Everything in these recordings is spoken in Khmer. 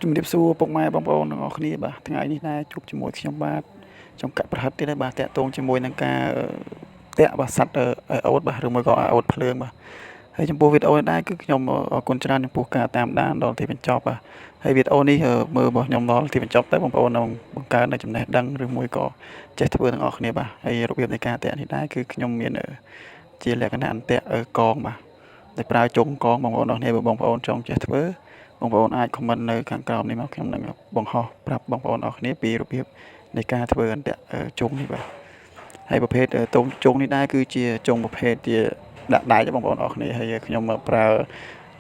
ជំរាបសួរពុកម៉ែបងប្អូនទាំងអស់គ្នាបាទថ្ងៃនេះដែរជួបជាមួយខ្ញុំបាទចង់កាត់ប្រហិតទៀតដែរបាទតាក់ទងជាមួយនឹងការតាក់បាទសัตว์អូតបាទឬមួយក៏អូតភ្លើងបាទហើយចំពោះវីដេអូនេះដែរគឺខ្ញុំអរគុណច្រើនចំពោះការតាមដានដល់ទីបញ្ចប់បាទហើយវីដេអូនេះមើលរបស់ខ្ញុំដល់ទីបញ្ចប់ទៅបងប្អូននឹងបង្កើននូវចំណេះដឹងឬមួយក៏ចេះធ្វើទាំងអស់គ្នាបាទហើយរបៀបនៃការតាក់នេះដែរគឺខ្ញុំមានជាលក្ខណៈអន្ទាក់កងបាទដែលប្រើជង្គកងបងប្អូនអរគ្នាបើបងប្អូនចង់ចេះធ្វើបងប្អូនអាច comment នៅខាងក្រោមនេះមកខ្ញុំនឹងបង្ហោះប្រាប់បងប្អូនអរគ្នាពីរបៀបនៃការធ្វើអន្ទាក់ជង្គនេះបាទហើយប្រភេទជង្គនេះដែរគឺជាជង្គប្រភេទជាដាក់ដៃបងប្អូនអរគ្នាហើយខ្ញុំប្រើ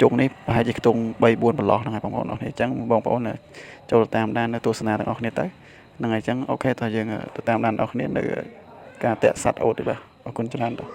ជង្គនេះប្រហែលជាខ្ទង់3 4ប្រឡោះហ្នឹងហើយបងប្អូនអរគ្នាអញ្ចឹងបងប្អូនចូលតាមដាននៅទស្សនាទាំងអស់គ្នាទៅហ្នឹងហើយអញ្ចឹងអូខេតោះយើងទៅតាមដានបងប្អូននៅការតាក់សัตว์អូតនេះបាទអរគុណច្រើនតោះ